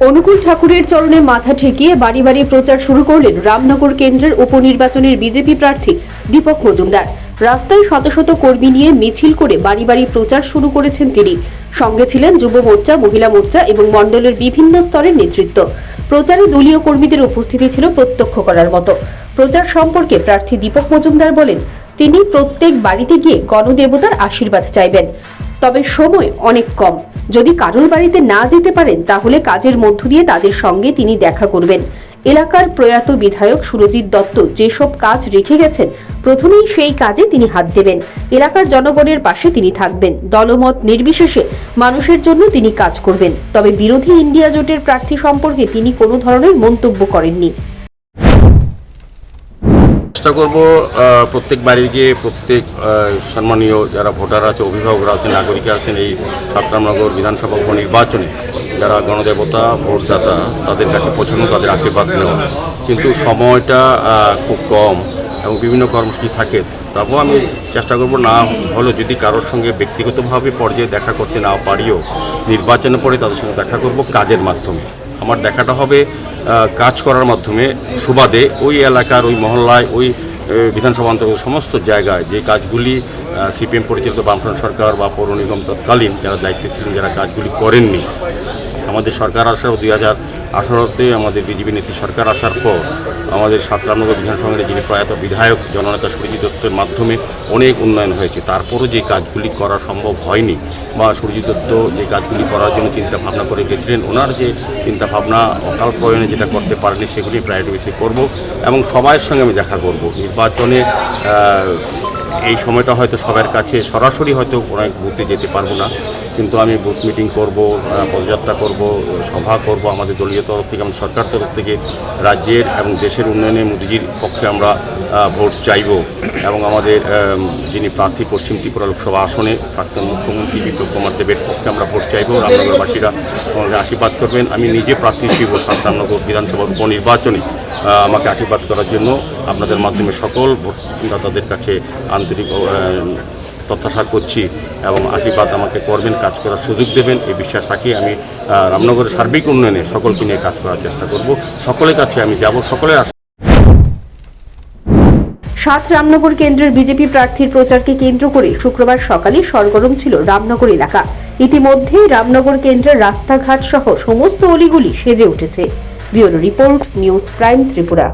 অনুকূল ঠাকুরের চরণে মাথা ঠেকিয়ে বাড়ি বাড়ি প্রচার শুরু করলেন রামনগর কেন্দ্রের উপনির্বাচনের বিজেপি প্রার্থী দীপক মজুমদার। রাস্তায় শত শত কর্মী নিয়ে মিছিল করে বাড়ি বাড়ি প্রচার শুরু করেছেন তিনি। সঙ্গে ছিলেন যুব মোর্চা, মহিলা মোর্চা এবং মণ্ডলের বিভিন্ন স্তরের নেতৃত্ব। প্রচারে দলীয় কর্মীদের উপস্থিতি ছিল প্রত্যক্ষ করার মতো। প্রচার সম্পর্কে প্রার্থী দীপক মজুমদার বলেন, তিনি প্রত্যেক বাড়িতে গিয়ে গণদেবতার আশীর্বাদ চাইবেন, তবে সময় অনেক কম। যদি কারোর বাড়িতে না যেতে পারেন তাহলে কাজের মধ্য দিয়ে তাদের সঙ্গে তিনি দেখা করবেন। এলাকার প্রয়াত বিধায়ক সুরজিৎ দত্ত যেসব কাজ রেখে গেছেন, প্রথমেই সেই কাজে তিনি হাত দেবেন। এলাকার জনগণের পাশে তিনি থাকবেন। দলমত নির্বিশেষে মানুষের জন্য তিনি কাজ করবেন। তবে বিরোধী ইন্ডিয়া জোটের প্রার্থী সম্পর্কে তিনি কোনো ধরনের মন্তব্য করেননি। চেষ্টা করব প্রত্যেক বাড়ি গিয়ে প্রত্যেক সম্মানীয় যারা ভোটার আছে, অভিভাবকরা আছেন, নাগরিক আছেন, এই রামনগর বিধানসভা উপনির্বাচনে যারা গণদেবতা ভোটদাতা তাদের কাছে পৌঁছানো, তাদের আশীর্বাদ নেওয়া। কিন্তু সময়টা খুব কম এবং বিভিন্ন কর্মসূচি থাকে। তারপর আমি চেষ্টা করব, না হলেও যদি কারোর সঙ্গে ব্যক্তিগতভাবে পর্যায়ে দেখা করতে না পারিও নির্বাচনের পরে তাদের সঙ্গে দেখা করব কাজের মাধ্যমে। আমার দেখাটা হবে কাজ করার মাধ্যমে, সুবাদে ওই এলাকার, ওই মহল্লায়, ওই বিধানসভা অন্তর্গত সমস্ত জায়গায় যে কাজগুলি সিপিএম পরিচালিত বামফ্রন্ট সরকার বা পৌর নিগম তৎকালীন যারা দায়িত্বে ছিলেন, যারা কাজগুলি করেননি, আমাদের সরকার আসার 2018-তে আমাদের বিজেপি নেত্রী সরকার আসার পর আমাদের রামনগর বিধানসভার যিনি প্রয়াত বিধায়ক জননেতা সুরজিৎ দত্তের মাধ্যমে অনেক উন্নয়ন হয়েছে। তারপরও যে কাজগুলি করা সম্ভব হয়নি বা সুরজিৎ দত্ত যে কাজগুলি করার জন্য চিন্তা ভাবনা করে গেছিলেন, ওনার যে চিন্তা ভাবনা অকাল প্রয়োজনে যেটা করতে পারেনি সেগুলি প্রায়োরিটি বেশি করব এবং সবার সঙ্গে আমি দেখা করব। নির্বাচনে এই সময়টা হয়তো সবার কাছে সরাসরি হয়তো অনেক বুথে যেতে পারবো না, কিন্তু আমি বুথ মিটিং করব, পদযাত্রা করব, সভা করব। আমাদের দলীয় তরফ থেকে, আমাদের সরকার তরফ থেকে রাজ্যের এবং দেশের উন্নয়নে মোদিজির পক্ষে আমরা ভোট চাইব এবং আমাদের যিনি প্রার্থী পশ্চিম ত্রিপুরা লোকসভা আসনে প্রাক্তন মুখ্যমন্ত্রী বিপ্লব কুমার দেবের পক্ষে আমরা ভোট চাইব। রামনগরবাসীরা আমাদের আশীর্বাদ করবেন। আমি নিজে প্রার্থী ছিল রামনগর বিধানসভার উপনির্বাচনে। আমাকে আশীর্বাদ করার জন্য আপনাদের মাধ্যমে সকল ভোটদাতাদের কাছে আন্তরিক প্রত্যাশা করছি এবং আশীর্বাদ আমাকে করবেন, কাজ করার সুযোগ দেবেন, এই বিশ্বাস রাখি আমি রামনগরের সার্বিক উন্নয়নে সকলকে নিয়ে কাজ করার চেষ্টা করব। সকলের কাছে আমি যাব, সকলের 7 রামনগর কেন্দ্রের বিজেপি প্রার্থীর প্রচারকে কেন্দ্র করে শুক্রবার সকালে সরগরম ছিল রামনগর এলাকা। ইতিমধ্যেই রামনগর কেন্দ্রের রাস্তাঘাট সহ সমস্ত অলিগুলি সেজে উঠেছে। Bureau report, news prime Tripura.